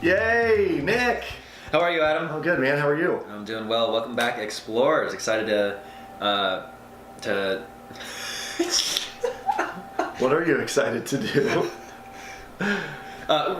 Yay, Nick! How are you, Adam? I'm good, man. How are you? I'm doing well. Welcome back, Explorers. Excited to What are you excited to do?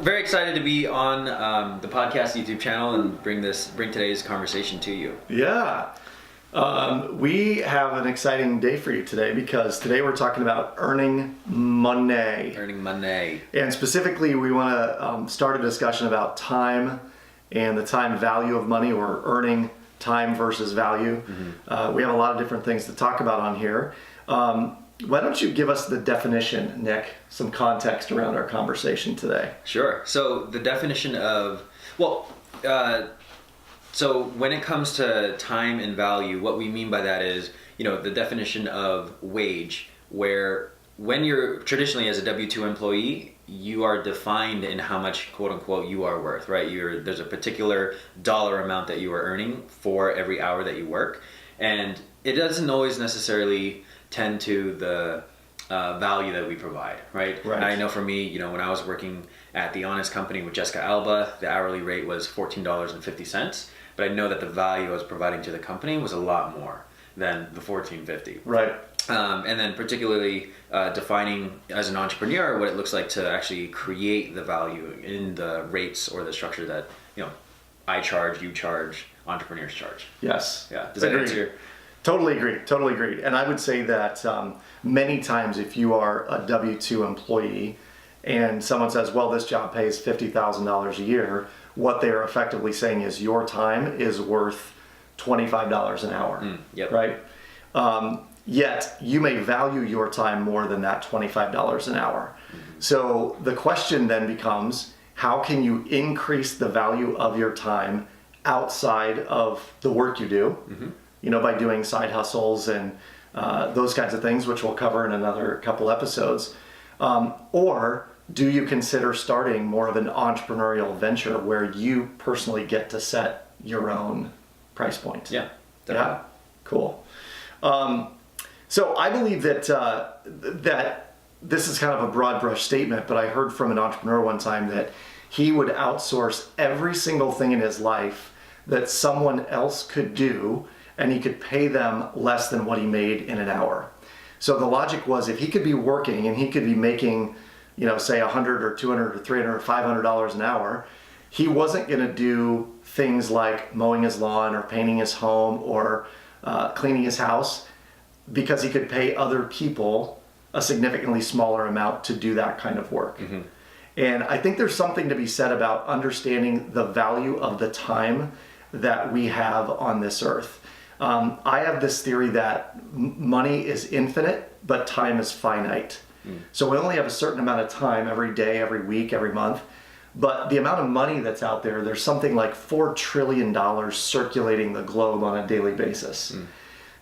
very excited to be on the podcast YouTube channel and bring today's conversation to you. Yeah. We have an exciting day for you today because today we're talking about earning money. Earning money. And specifically, we want to start a discussion about time and the time value of money, or earning time versus value. Mm-hmm. We have a lot of different things to talk about on here. Why don't you give us the definition, Nick, some context around our conversation today? Sure. So the definition of, so when it comes to time and value, what we mean by that is, the definition of wage, where when you're traditionally as a W-2 employee, you are defined in how much, quote unquote, you are worth, right? There's a particular dollar amount that you are earning for every hour that you work. And it doesn't always necessarily tend to the value that we provide, right? Right. And I know for me, when I was working at The Honest Company with Jessica Alba, the hourly rate was $14.50. But I know that the value I was providing to the company was a lot more than the $14.50. Right. And then particularly defining as an entrepreneur what it looks like to actually create the value in the rates or the structure that, I charge, you charge, entrepreneurs charge. Yes. Yeah. Does that answer your... Totally agree. And I would say that many times if you are a W-2 employee and someone says, well, this job pays $50,000 a year, what they're effectively saying is your time is worth $25 an hour, yep. Right? Yet you may value your time more than that $25 an hour. Mm-hmm. So the question then becomes, how can you increase the value of your time outside of the work you do? Mm-hmm. By doing side hustles and those kinds of things, which we'll cover in another couple episodes. Or do you consider starting more of an entrepreneurial venture where you personally get to set your own price point? Yeah. Definitely. Yeah? Cool. So I believe that that this is kind of a broad brush statement, but I heard from an entrepreneur one time that he would outsource every single thing in his life that someone else could do, and he could pay them less than what he made in an hour. So the logic was, if he could be working and he could be making, say $100 or $200 or $300 or $500 an hour, he wasn't going to do things like mowing his lawn or painting his home or cleaning his house, because he could pay other people a significantly smaller amount to do that kind of work. Mm-hmm. And I think there's something to be said about understanding the value of the time that we have on this earth. I have this theory that money is infinite, but time is finite. So we only have a certain amount of time every day, every week, every month. But the amount of money that's out there, there's something like $4 trillion circulating the globe on a daily basis.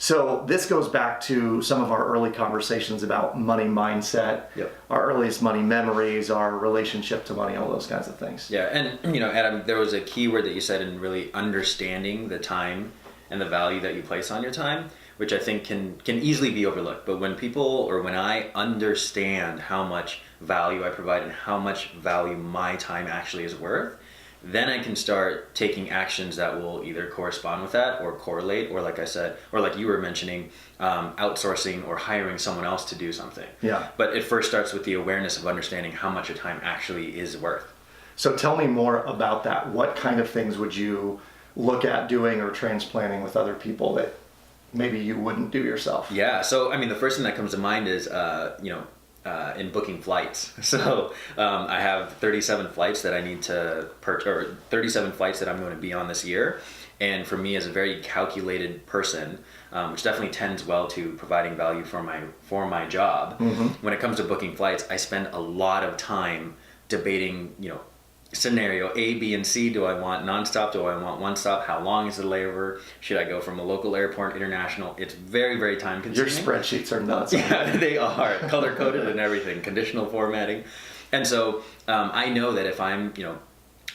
So this goes back to some of our early conversations about money mindset, yep. Our earliest money memories, our relationship to money, all those kinds of things. Yeah, and Adam, there was a key word that you said in really understanding the time and the value that you place on your time, which I think can easily be overlooked. But when I understand how much value I provide and how much value my time actually is worth, then I can start taking actions that will either correspond with that or correlate, or like I said, or like you were mentioning, outsourcing or hiring someone else to do something. Yeah. But it first starts with the awareness of understanding how much your time actually is worth. So tell me more about that. What kind of things would you look at doing or transplanting with other people that maybe you wouldn't do yourself? Yeah. So, the first thing that comes to mind is, in booking flights. So I have 37 flights that I need to purchase, or 37 flights that I'm going to be on this year. And for me, as a very calculated person, which definitely tends well to providing value for my job, mm-hmm. When it comes to booking flights, I spend a lot of time debating, scenario A, B, and C. Do I want nonstop? Do I want one stop? How long is the layover? Should I go from a local airport, international? It's very, very time consuming. Your spreadsheets are nuts. Yeah, they are color coded and everything, conditional formatting. And so I know that if I'm,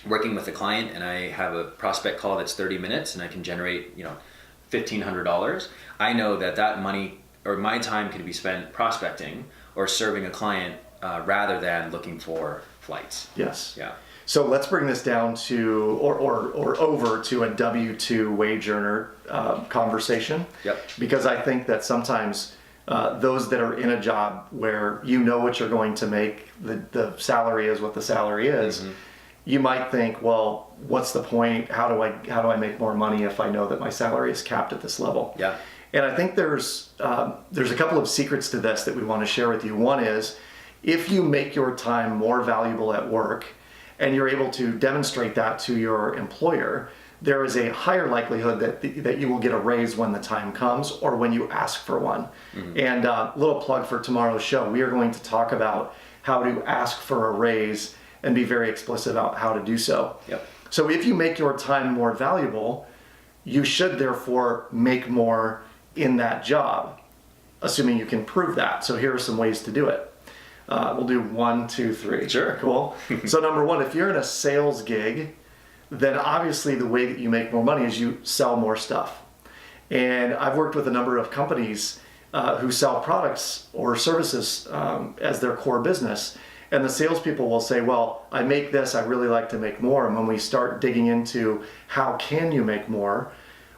working with a client and I have a prospect call that's 30 minutes and I can generate, $1,500, I know that money or my time could be spent prospecting or serving a client rather than looking for flights. Yes. Yeah. So let's bring this down to, or over to a W-2 wage earner conversation. Yep. Because I think that sometimes those that are in a job where you know what you're going to make, the salary is what the salary is, you might think, well, what's the point? How do I make more money if I know that my salary is capped at this level? Yeah. And I think there's a couple of secrets to this that we want to share with you. One is, if you make your time more valuable at work and you're able to demonstrate that to your employer, there is a higher likelihood that you will get a raise when the time comes or when you ask for one. And little plug for tomorrow's show, we are going to talk about how to ask for a raise and be very explicit about how to do so. Yep. So if you make your time more valuable, you should therefore make more in that job, assuming you can prove that. So here are some ways to do it. We'll do 1, 2, 3. Sure. Cool. So number one, if you're in a sales gig, then obviously the way that you make more money is you sell more stuff. And I've worked with a number of companies who sell products or services as their core business. And the salespeople will say, well, I make this, I really like to make more. And when we start digging into how can you make more,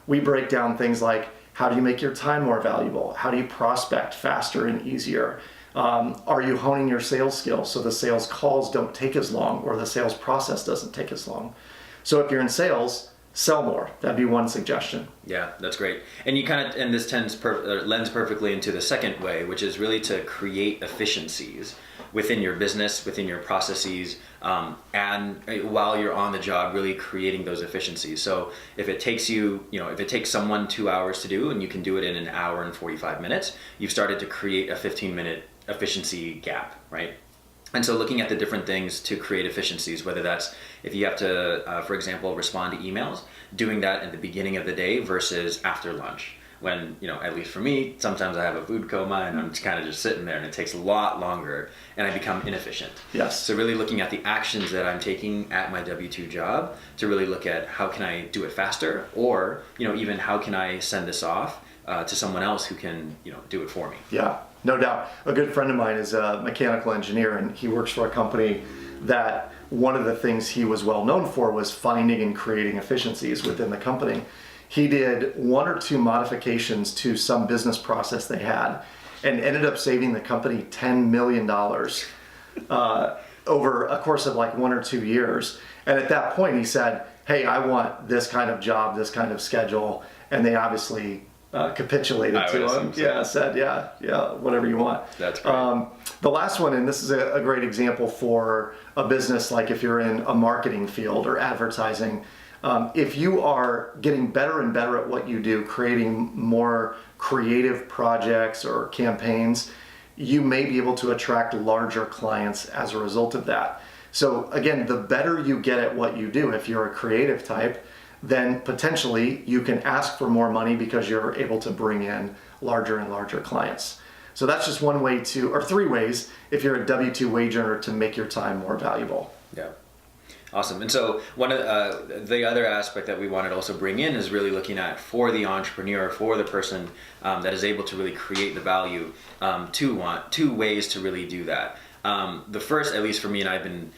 we break down things like, how do you make your time more valuable? How do you prospect faster and easier? Are you honing your sales skills so the sales calls don't take as long or the sales process doesn't take as long? So if you're in sales, sell more. That'd be one suggestion. Yeah, that's great. And you kind of, and this lends perfectly into the second way, which is really to create efficiencies within your business, within your processes, and while you're on the job, really creating those efficiencies. So if it takes you, if it takes someone 2 hours to do and you can do it in an hour and 45 minutes, you've started to create a 15-minute efficiency gap, right? And so looking at the different things to create efficiencies, whether that's if you have to, for example, respond to emails, doing that at the beginning of the day versus after lunch. When, at least for me, sometimes I have a food coma and I'm kind of just sitting there and it takes a lot longer and I become inefficient. Yes. So really looking at the actions that I'm taking at my W-2 job to really look at how can I do it faster, or, even how can I send this off to someone else who can, do it for me. Yeah, no doubt. A good friend of mine is a mechanical engineer, and he works for a company that one of the things he was well known for was finding and creating efficiencies within the company. He did 1 or 2 modifications to some business process they had and ended up saving the company $10 million over a course of like 1 or 2 years. And at that point he said, hey, I want this kind of job, this kind of schedule. And they obviously capitulated to him. So. Yeah, said, yeah, whatever you want. That's great. The last one, and this is a great example for a business, like if you're in a marketing field or advertising, if you are getting better and better at what you do, creating more creative projects or campaigns, you may be able to attract larger clients as a result of that. So again, the better you get at what you do, if you're a creative type, then potentially you can ask for more money because you're able to bring in larger and larger clients. So that's just one way to, or 3 ways, if you're a W-2 wage earner, to make your time more valuable. Yeah. Awesome. And so one of the other aspect that we wanted to also bring in is really looking at, for the entrepreneur, for the person that is able to really create the value, 2 ways to really do that. The first, at least for me, and I've been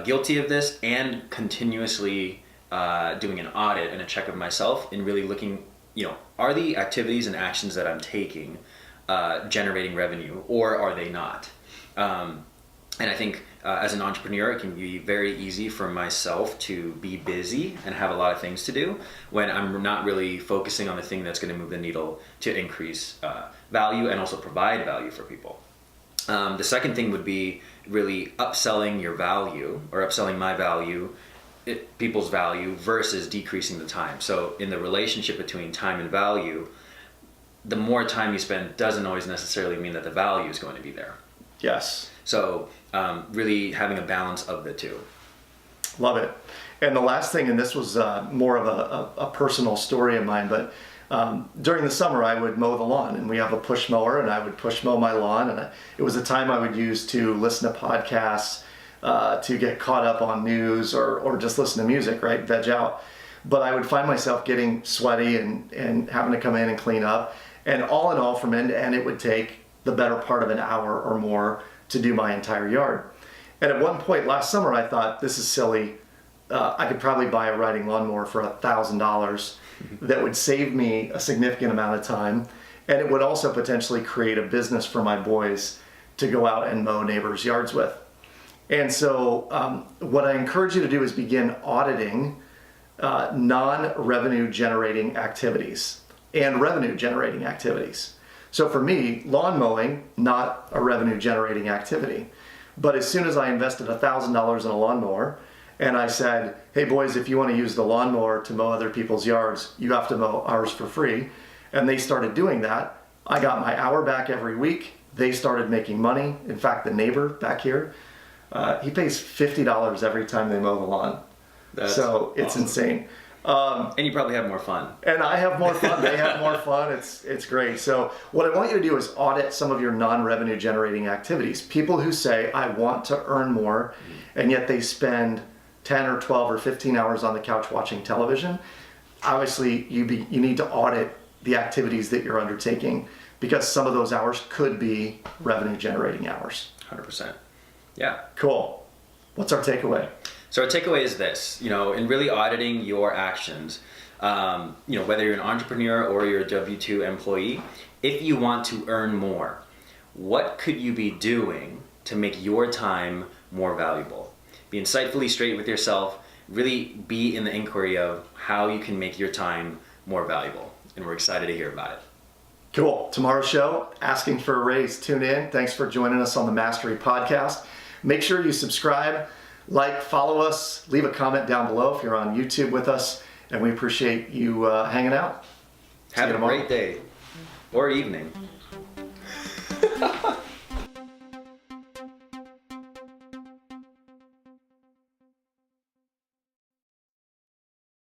guilty of this, and continuously doing an audit and a check of myself in really looking, are the activities and actions that I'm taking generating revenue, or are they not? And I think as an entrepreneur, it can be very easy for myself to be busy and have a lot of things to do when I'm not really focusing on the thing that's going to move the needle to increase value and also provide value for people. The second thing would be really upselling your value, or upselling my value, people's value, versus decreasing the time. So in the relationship between time and value, the more time you spend doesn't always necessarily mean that the value is going to be there. Yes. So really having a balance of the two. Love it. And the last thing, and this was more of a personal story of mine, but during the summer I would mow the lawn, and we have a push mower, and I would push mow my lawn, and it was a time I would use to listen to podcasts, to get caught up on news, or just listen to music, right? Veg out. But I would find myself getting sweaty and having to come in and clean up. And all in all, from end to end, it would take the better part of an hour or more to do my entire yard. And at one point last summer, I thought, this is silly. I could probably buy a riding lawnmower for $1,000 that would save me a significant amount of time. And it would also potentially create a business for my boys to go out and mow neighbors' yards with. And so what I encourage you to do is begin auditing non-revenue generating activities and revenue generating activities. So for me, lawn mowing, not a revenue generating activity. But as soon as I invested $1,000 in a lawnmower and I said, hey boys, if you want to use the lawnmower to mow other people's yards, you have to mow ours for free. And they started doing that. I got my hour back every week. They started making money. In fact, the neighbor back here, he pays $50 every time they mow the lawn. So it's awesome. Insane. And you probably have more fun. And I have more fun. They have more fun. It's great. So what I want you to do is audit some of your non-revenue generating activities. People who say, I want to earn more, and yet they spend 10 or 12 or 15 hours on the couch watching television. Obviously, you need to audit the activities that you're undertaking, because some of those hours could be revenue generating hours. 100%. Yeah. Cool. What's our takeaway? So our takeaway is this, in really auditing your actions, whether you're an entrepreneur or you're a W-2 employee, if you want to earn more, what could you be doing to make your time more valuable? Be insightfully straight with yourself, really be in the inquiry of how you can make your time more valuable. And we're excited to hear about it. Cool. Tomorrow's show, Asking for a Raise. Tune in. Thanks for joining us on the Mastery Podcast. Make sure you subscribe, like, follow us, leave a comment down below if you're on YouTube with us, and we appreciate you hanging out. Have a great day or evening.